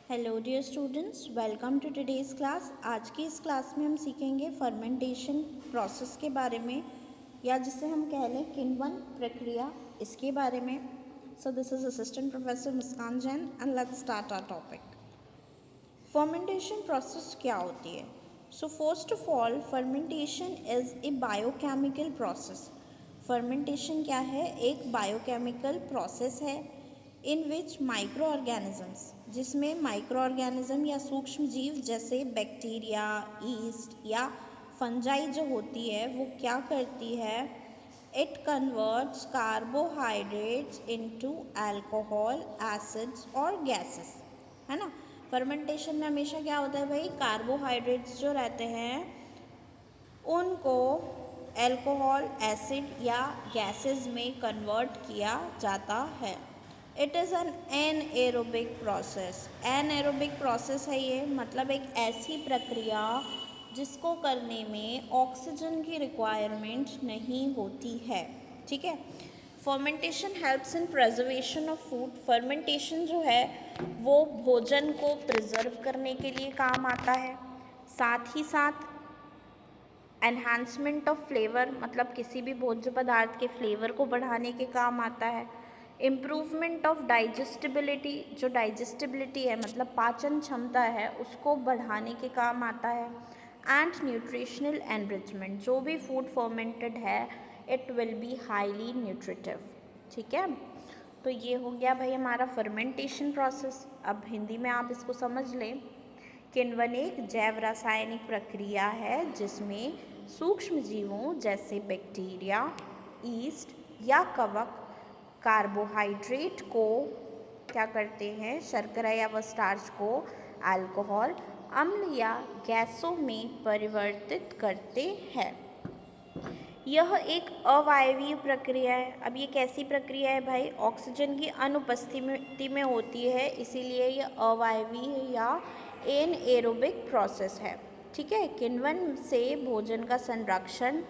Hello dear students, welcome to today's class. आज की इस क्लास में हम सीखेंगे फर्मेंटेशन प्रोसेस के बारे में, या जिसे हम कह लें किण्वन प्रक्रिया, इसके बारे में। So this is assistant professor Muskan Jain and let's start our topic. Fermentation process क्या होती है? So first of all, fermentation is a biochemical process. Fermentation क्या है? एक बायोकेमिकल प्रोसेस है इन विच माइक्रो ऑर्गेनिजम्स, जिसमें माइक्रो ऑर्गेनिज्म या सूक्ष्म जीव जैसे बैक्टीरिया, ईस्ट या फंजाई जो होती है वो क्या करती है? It converts carbohydrates into alcohol, acids और गैसेस, है ना। फर्मेंटेशन में हमेशा क्या होता है भाई? कार्बोहाइड्रेट्स जो रहते हैं उनको अल्कोहल, एसिड या गैसेस में कन्वर्ट किया जाता है। It is an anaerobic process. Anaerobic process है ये, मतलब एक ऐसी प्रक्रिया जिसको करने में ऑक्सीजन की रिक्वायरमेंट नहीं होती है। ठीक है। Fermentation helps in preservation of food. Fermentation जो है वो भोजन को प्रिजर्व करने के लिए काम आता है। साथ ही साथ एनहांसमेंट ऑफ फ्लेवर, मतलब किसी भी भोज्य पदार्थ के फ्लेवर को बढ़ाने के काम आता है। इम्प्रूवमेंट ऑफ डाइजेस्टिबिलिटी, जो डाइजेस्टिबिलिटी है मतलब पाचन क्षमता है, उसको बढ़ाने के काम आता है। एंड न्यूट्रिशनल एनरिचमेंट, जो भी फूड फर्मेंटेड है it will be highly nutritive. ठीक है, तो ये हो गया भाई हमारा फर्मेंटेशन प्रोसेस। अब हिंदी में आप इसको समझ लें। किण्वन एक जैव रासायनिक प्रक्रिया है जिसमें सूक्ष्म जीवों जैसे बैक्टीरिया, ईस्ट या कवक कार्बोहाइड्रेट को क्या करते हैं? शर्करा या व स्टार्च को अल्कोहल, अम्ल या गैसों में परिवर्तित करते हैं। यह एक अवायवीय प्रक्रिया है। अब ये कैसी प्रक्रिया है भाई? ऑक्सीजन की अनुपस्थिति में होती है, इसीलिए यह अवायवीय या एनएरोबिक प्रोसेस है। ठीक है। किण्वन से भोजन का संरक्षण,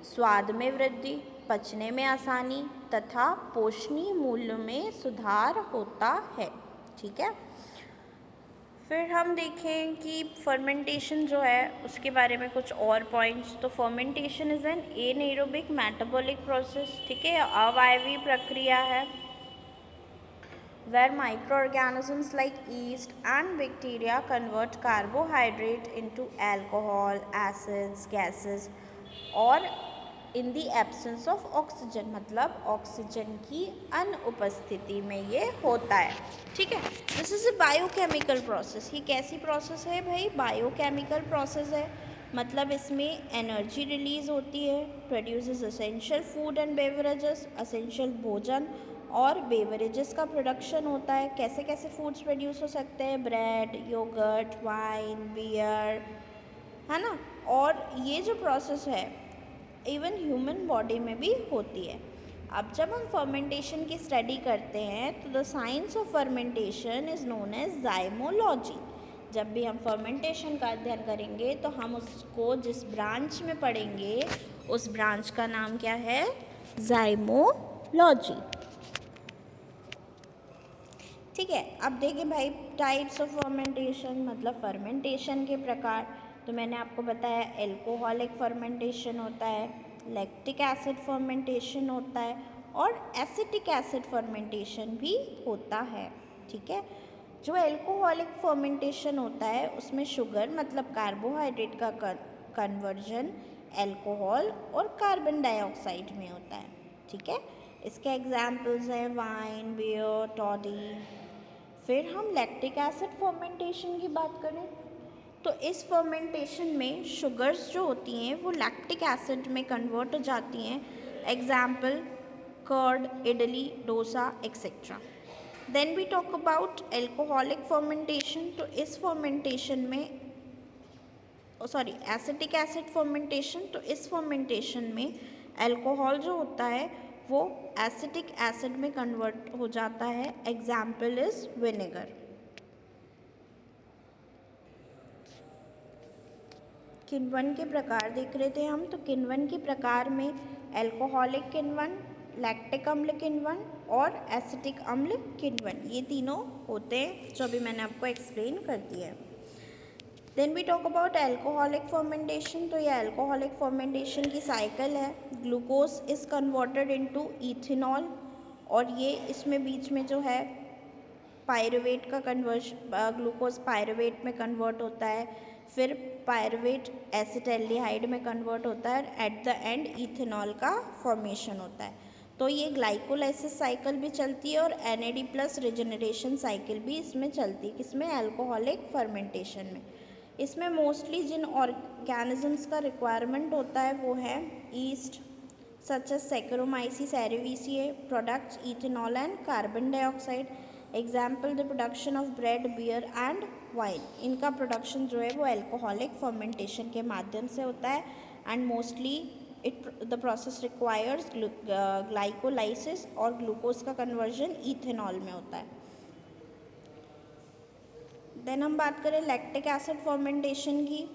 स्वाद में वृद्धि, पचने में आसानी तथा पोषणीय मूल्य में सुधार होता है। ठीक है। फिर हम देखें कि फर्मेंटेशन जो है उसके बारे में कुछ और पॉइंट्स। तो fermentation is an anaerobic metabolic process. ठीक है, अवायवीय प्रक्रिया है where microorganisms like yeast and bacteria convert carbohydrate into alcohol, acids, gases और in the absence of oxygen, मतलब ऑक्सीजन की अनुपस्थिति में ये होता है। ठीक है, this is a biochemical process. ये कैसी प्रोसेस है भाई? बायोकेमिकल प्रोसेस है, मतलब इसमें एनर्जी रिलीज होती है, produces essential food and beverages, essential भोजन और बेवरेजेस का प्रोडक्शन होता है। कैसे कैसे फूड्स प्रोड्यूस हो सकते हैं? ब्रेड, योगर्ट, वाइन, बियर, है ना। और ये जो प्रोसेस है इवन ह्यूमन बॉडी में भी होती है। अब जब हम फर्मेंटेशन की स्टडी करते हैं तो the science of fermentation is known as zymology. जब भी हम फर्मेंटेशन का अध्ययन करेंगे तो हम उसको जिस ब्रांच में पढ़ेंगे उस ब्रांच का नाम क्या है? जाइमोलॉजी। ठीक है, अब देखिए भाई टाइप्स ऑफ फर्मेंटेशन, मतलब फर्मेंटेशन के प्रकार। तो मैंने आपको बताया एल्कोहलिक फर्मेंटेशन होता है, लैक्टिक एसिड फर्मेंटेशन होता है और एसिटिक एसिड फर्मेंटेशन भी होता है। ठीक है, जो एल्कोहलिक फर्मेंटेशन होता है उसमें शुगर मतलब कार्बोहाइड्रेट का कन्वर्जन एल्कोहल और कार्बन डाइऑक्साइड में होता है। ठीक है, इसके एग्जाम्पल्स हैं वाइन, बियर, टॉडी। फिर हम लैक्टिक एसिड फर्मेंटेशन की बात करें तो इस फर्मेंटेशन में शुगर्स जो होती हैं वो लैक्टिक एसिड में कन्वर्ट हो जाती हैं। Example curd, idli, dosa etcetera. Then we talk about alcoholic fermentation. तो इस फर्मेंटेशन में एसिटिक एसिड फर्मेंटेशन, तो इस फर्मेंटेशन में अल्कोहल जो होता है वो एसिटिक एसिड में कन्वर्ट हो जाता है। Example is vinegar. किण्वन के प्रकार देख रहे थे हम। तो किण्वन के प्रकार में अल्कोहलिक किण्वन, लैक्टिक अम्ल किण्वन और एसिटिक अम्ल किण्वन, ये तीनों होते हैं जो अभी मैंने आपको एक्सप्लेन कर दिया है। Then we talk about alcoholic fermentation. तो ये एल्कोहलिक फर्मेंटेशन की साइकिल है। Glucose is converted into ethanol, और ये इसमें बीच में जो है पायरुवेट का कन्वर्शन, ग्लूकोज पायरुवेट में कन्वर्ट होता है, फिर पायरुवेट एसिटाल्डिहाइड में कन्वर्ट होता है, एट द एंड इथेनॉल का फॉर्मेशन होता है। तो ये ग्लाइकोलाइसिस साइकिल भी चलती है और NAD प्लस रिजनरेशन साइकिल भी इसमें चलती है, किसमें? एल्कोहलिक फर्मेंटेशन में। इसमें मोस्टली जिन ऑर्गेनिजम्स का रिक्वायरमेंट होता है वो है yeast, such as Saccharomyces cerevisiae, products ethanol and carbon dioxide. Example the production of bread, beer and wine, इनका प्रोडक्शन जो है वो एल्कोहलिक फर्मेंटेशन के माध्यम से होता है, and mostly the process requires glycolysis, और ग्लूकोज का कन्वर्जन इथेनॉल में होता है। देन हम बात करें लैक्टिक एसिड फर्मेंटेशन की।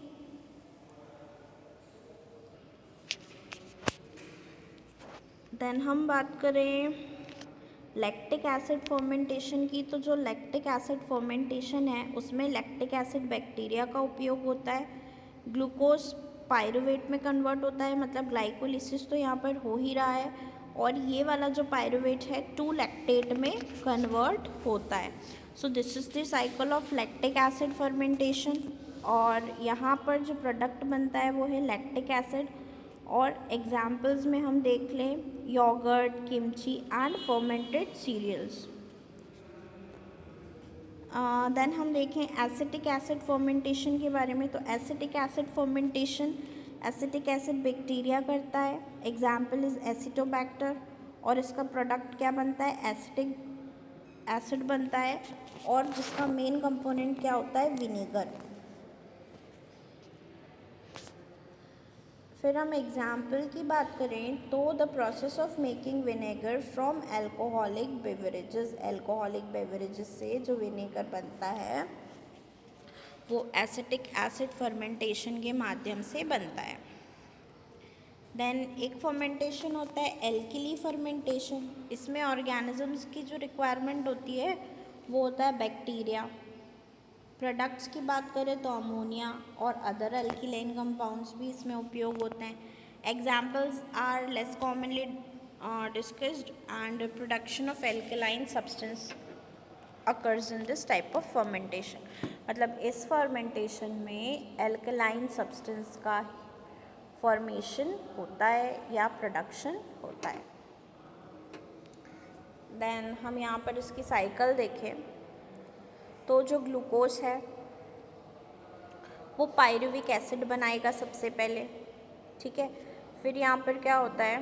देन हम बात करें लैक्टिक एसिड फर्मेंटेशन की। तो जो लैक्टिक एसिड फर्मेंटेशन है उसमें लैक्टिक एसिड बैक्टीरिया का उपयोग होता है। ग्लूकोज पायरुवेट में कन्वर्ट होता है, मतलब ग्लाइकोलिसिस तो यहाँ पर हो ही रहा है, और ये वाला जो पायरुवेट है 2 लैक्टेट में कन्वर्ट होता है। सो this is the cycle of lactic acid fermentation, और यहाँ पर जो प्रोडक्ट बनता है वो है लैक्टिक एसिड, और एग्जाम्पल्स में हम देख लें yogurt, kimchi and fermented cereals. Then हम देखें एसिटिक एसिड फर्मेंटेशन के बारे में। तो acetic acid fermentation acetic acid bacteria करता है। एग्जाम्पल इज एसिटोबैक्टर, और इसका प्रोडक्ट क्या बनता है? एसिटिक एसिड बनता है, और जिसका मेन कंपोनेंट क्या होता है? विनेगर। फिर हम एग्जाम्पल की बात करें तो the process of making vinegar from alcoholic beverages, alcoholic beverages से जो विनेगर बनता है वो एसिटिक एसिड फर्मेंटेशन के माध्यम से बनता है। देन एक फर्मेंटेशन होता है एल्किली फर्मेंटेशन। इसमें ऑर्गेनिजम्स की जो रिक्वायरमेंट होती है वो होता है बैक्टीरिया। प्रोडक्ट्स की बात करें तो अमोनिया और अदर अल्किलाइन कंपाउंड्स भी इसमें उपयोग होते हैं। Examples are less commonly discussed, and production of alkaline substance occurs in this type of fermentation. मतलब इस फर्मेंटेशन में एल्कलाइन सब्सटेंस का फॉर्मेशन होता है या प्रोडक्शन होता है। देन हम यहाँ पर इसकी साइकिल देखें तो जो ग्लूकोज है वो पायरुविक एसिड बनाएगा सबसे पहले, ठीक है। फिर यहाँ पर क्या होता है,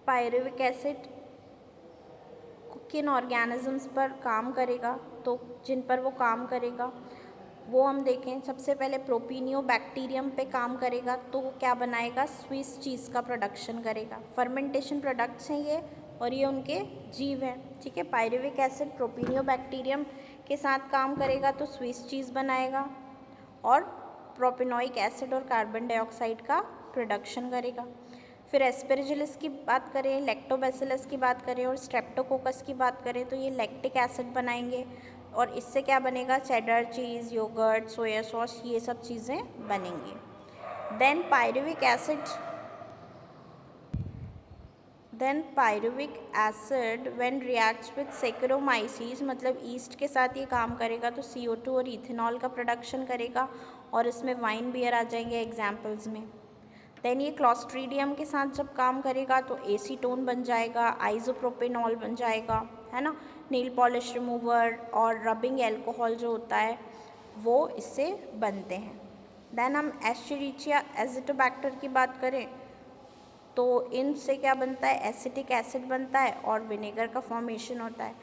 पायरुविक एसिड किन ऑर्गेनिजम्स पर काम करेगा, तो जिन पर वो काम करेगा वो हम देखें। सबसे पहले प्रोपीनियो बैक्टीरियम पे काम करेगा, तो वो क्या बनाएगा? स्विस चीज़ का प्रोडक्शन करेगा। फर्मेंटेशन प्रोडक्ट्स हैं ये, और ये उनके जीव हैं, ठीक है। पायरुविक एसिड प्रोपीनियो बैक्टीरियम के साथ काम करेगा तो स्विस चीज़ बनाएगा, और प्रोपिनोइक एसिड और कार्बन डाइऑक्साइड का प्रोडक्शन करेगा। फिर एस्पेरजिलस की बात करें, लैक्टोबैसिलस की बात करें और स्ट्रेप्टोकोकस की बात करें तो ये लैक्टिक एसिड बनाएंगे, और इससे क्या बनेगा? Cheddar cheese, yogurt, soya sauce, ये सब चीज़ें बनेंगी। Then pyruvic acid when reacts with Saccharomyces, मतलब ईस्ट के साथ ये काम करेगा तो CO2 और इथेनॉल का प्रोडक्शन करेगा, और इसमें वाइन बियर आ जाएंगे एग्जाम्पल्स में। देन ये क्लॉस्ट्रीडियम के साथ जब काम करेगा तो एसीटोन बन जाएगा, आइसोप्रोपेनॉल बन जाएगा, है ना। नेल पॉलिश रिमूवर और रबिंग एल्कोहल जो होता है वो इससे बनते हैं। देन हम एस्चेरिचिया एजिटोबैक्टर की बात करें तो इनसे क्या बनता है? एसिटिक एसिड बनता है और विनेगर का फॉर्मेशन होता है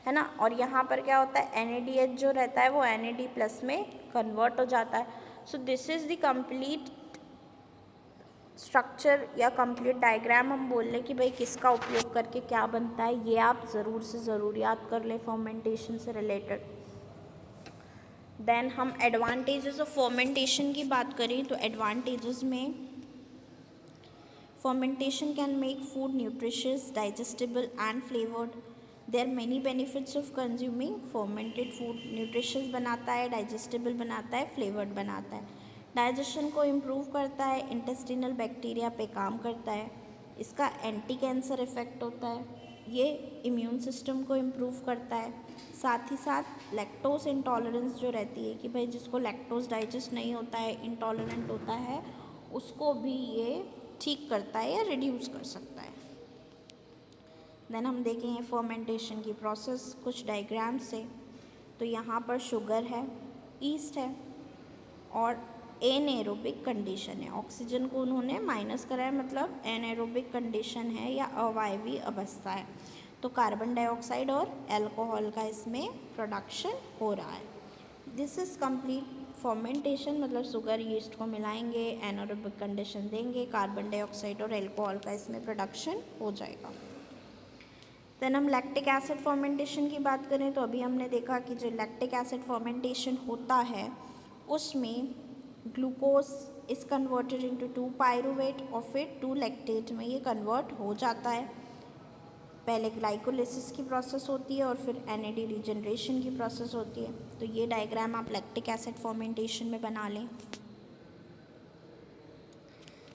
ना। और यहाँ पर क्या होता है? NADH जो रहता है वो NAD प्लस में कन्वर्ट हो जाता है। So this is the complete structure या कंप्लीट डायग्राम हम बोल लें कि भाई किसका उपयोग करके क्या बनता है, ये आप ज़रूर से ज़रूर याद कर लें फर्मेंटेशन से रिलेटेड। देन हम एडवांटेजेस ऑफ फर्मेंटेशन की बात करें तो एडवांटेजेस में Fermentation can make food nutritious, digestible and flavored. There are many benefits of consuming fermented food. Nutritious बनाता है, digestible बनाता है, flavored बनाता है. डाइजेशन को इम्प्रूव करता है, इंटेस्टिनल बैक्टीरिया पे काम करता है, इसका एंटी कैंसर इफेक्ट होता है, ये इम्यून सिस्टम को इम्प्रूव करता है. साथ ही साथ लैक्टोज इंटॉलरेंस जो रहती है कि भाई जिसको लैक्टोज डाइजेस्ट नहीं होता है, इंटॉलरेंट होता है, उसको भी ये ठीक करता है या रिड्यूस कर सकता है. देन हम देखेंगे फर्मेंटेशन की प्रोसेस कुछ डायग्राम से. तो यहाँ पर शुगर है, ईस्ट है और एनएरोबिक कंडीशन है. ऑक्सीजन को उन्होंने माइनस करा है, मतलब एनएरोबिक कंडीशन है या अवायवीय अवस्था है. तो कार्बन डाइऑक्साइड और अल्कोहल का इसमें प्रोडक्शन हो रहा है. दिस इज़ कंप्लीट फर्मेंटेशन, मतलब शुगर यीस्ट को मिलाएंगे, एनएरोबिक कंडीशन देंगे, कार्बन डाइऑक्साइड और अल्कोहल का इसमें प्रोडक्शन हो जाएगा. देन हम लैक्टिक एसिड फर्मेंटेशन की बात करें तो अभी हमने देखा कि जो लैक्टिक एसिड फर्मेंटेशन होता है उसमें glucose is converted into 2 pyruvate और फिर 2 लैक्टेट में ये कन्वर्ट हो जाता है. पहले ग्लाइकोलिसिस की प्रोसेस होती है और फिर एनएडी रीजनरेशन की प्रोसेस होती है. तो ये डायग्राम आप लैक्टिक एसिड फर्मेंटेशन में बना लें.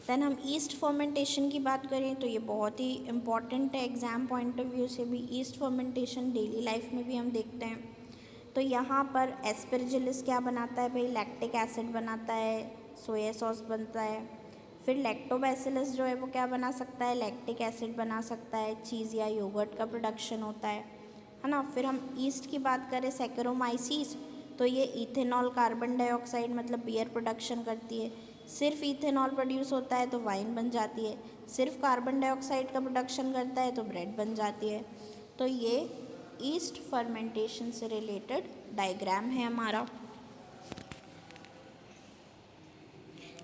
देन हम ईस्ट फर्मेंटेशन की बात करें तो ये बहुत ही इम्पॉर्टेंट है एग्ज़ाम पॉइंट ऑफ व्यू से भी. ईस्ट फर्मेंटेशन डेली लाइफ में भी हम देखते हैं. तो यहाँ पर एस्परजिलस क्या बनाता है भाई, लैक्टिक एसिड बनाता है, सोया सॉस बनता है. फिर लैक्टोबैसिलस जो है वो क्या बना सकता है, लैक्टिक एसिड बना सकता है, चीज़ या योगर्ट का प्रोडक्शन होता है ना. फिर हम ईस्ट की बात करें सैकरोमाइसीस, तो ये इथेनॉल कार्बन डाइऑक्साइड मतलब बियर प्रोडक्शन करती है. सिर्फ इथेनॉल प्रोड्यूस होता है तो वाइन बन जाती है, सिर्फ कार्बन डाइऑक्साइड का प्रोडक्शन करता है तो ब्रेड बन जाती है. तो ये ईस्ट फर्मेंटेशन से रिलेटेड डायग्राम है हमारा.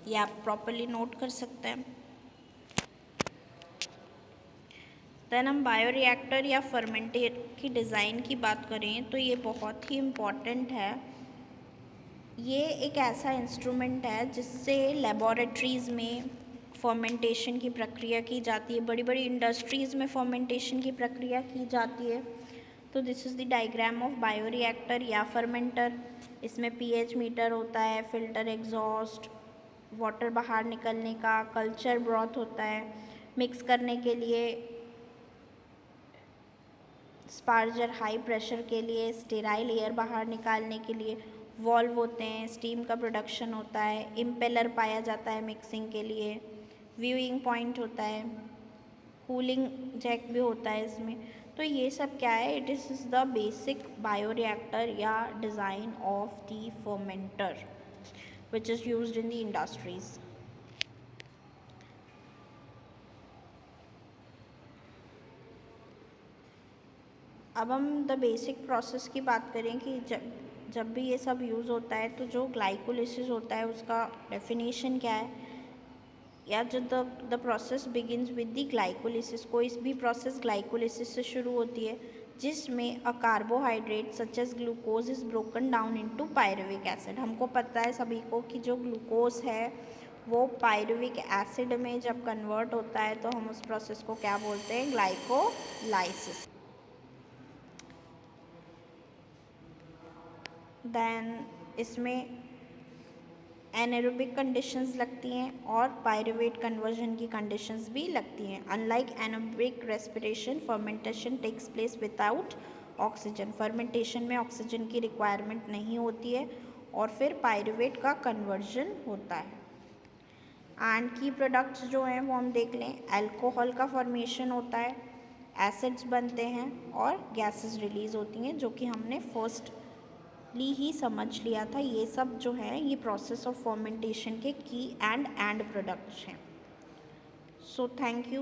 ये आप प्रॉपरली नोट कर सकते हैं. देन हम बायोरिएक्टर या फर्मेंटेट की डिज़ाइन की बात करें तो ये बहुत ही इम्पॉर्टेंट है. ये एक ऐसा इंस्ट्रूमेंट है जिससे लेबोरेटरीज़ में फर्मेंटेशन की प्रक्रिया की जाती है, बड़ी बड़ी इंडस्ट्रीज़ में फर्मेंटेशन की प्रक्रिया की जाती है. तो this is the diagram of bioreactor या फर्मेंटर. इसमें पीएच मीटर होता है, फिल्टर, एग्जॉस्ट, वाटर बाहर निकलने का, कल्चर ब्रॉथ होता है, मिक्स करने के लिए स्पार्जर हाई प्रेशर के लिए, स्टेराइल एयर बाहर निकालने के लिए वॉल्व होते हैं, स्टीम का प्रोडक्शन होता है, इम्पेलर पाया जाता है मिक्सिंग के लिए, व्यूइंग पॉइंट होता है, कूलिंग जैक भी होता है इसमें. तो ये सब क्या है, it is the basic bioreactor या design of the fermenter which is used in the industries. अब हम द बेसिक प्रोसेस की बात करें कि जब भी ये सब यूज़ होता है तो जो ग्लाइकोलिसिस होता है उसका डेफिनेशन क्या है, या जो the process begins with the glycolysis. कोई भी प्रोसेस ग्लाइकोलिसिस से शुरू होती है जिसमें a carbohydrate such as glucose is broken down into pyruvic acid. हमको पता है सभी को कि जो ग्लूकोज है वो पायरुविक एसिड में जब कन्वर्ट होता है तो हम उस प्रोसेस को क्या बोलते हैं, ग्लाइकोलाइसिस. देन इसमें एनारोबिक कंडीशंस लगती हैं और पायरुवेट कन्वर्जन की कंडीशंस भी लगती हैं. Unlike anaerobic respiration, fermentation takes place without oxygen. Fermentation में ऑक्सीजन की रिक्वायरमेंट नहीं होती है और फिर पायरुवेट का कन्वर्जन होता है. एंड की प्रोडक्ट्स जो हैं वो हम देख लें. अल्कोहल का फॉर्मेशन होता है, एसिड्स बनते हैं और गैसेस रिलीज़ होती हैं, जो कि हमने फर्स्ट ही समझ लिया था. ये सब जो है ये प्रोसेस ऑफ फर्मेंटेशन के की एंड प्रोडक्ट्स हैं. So thank you.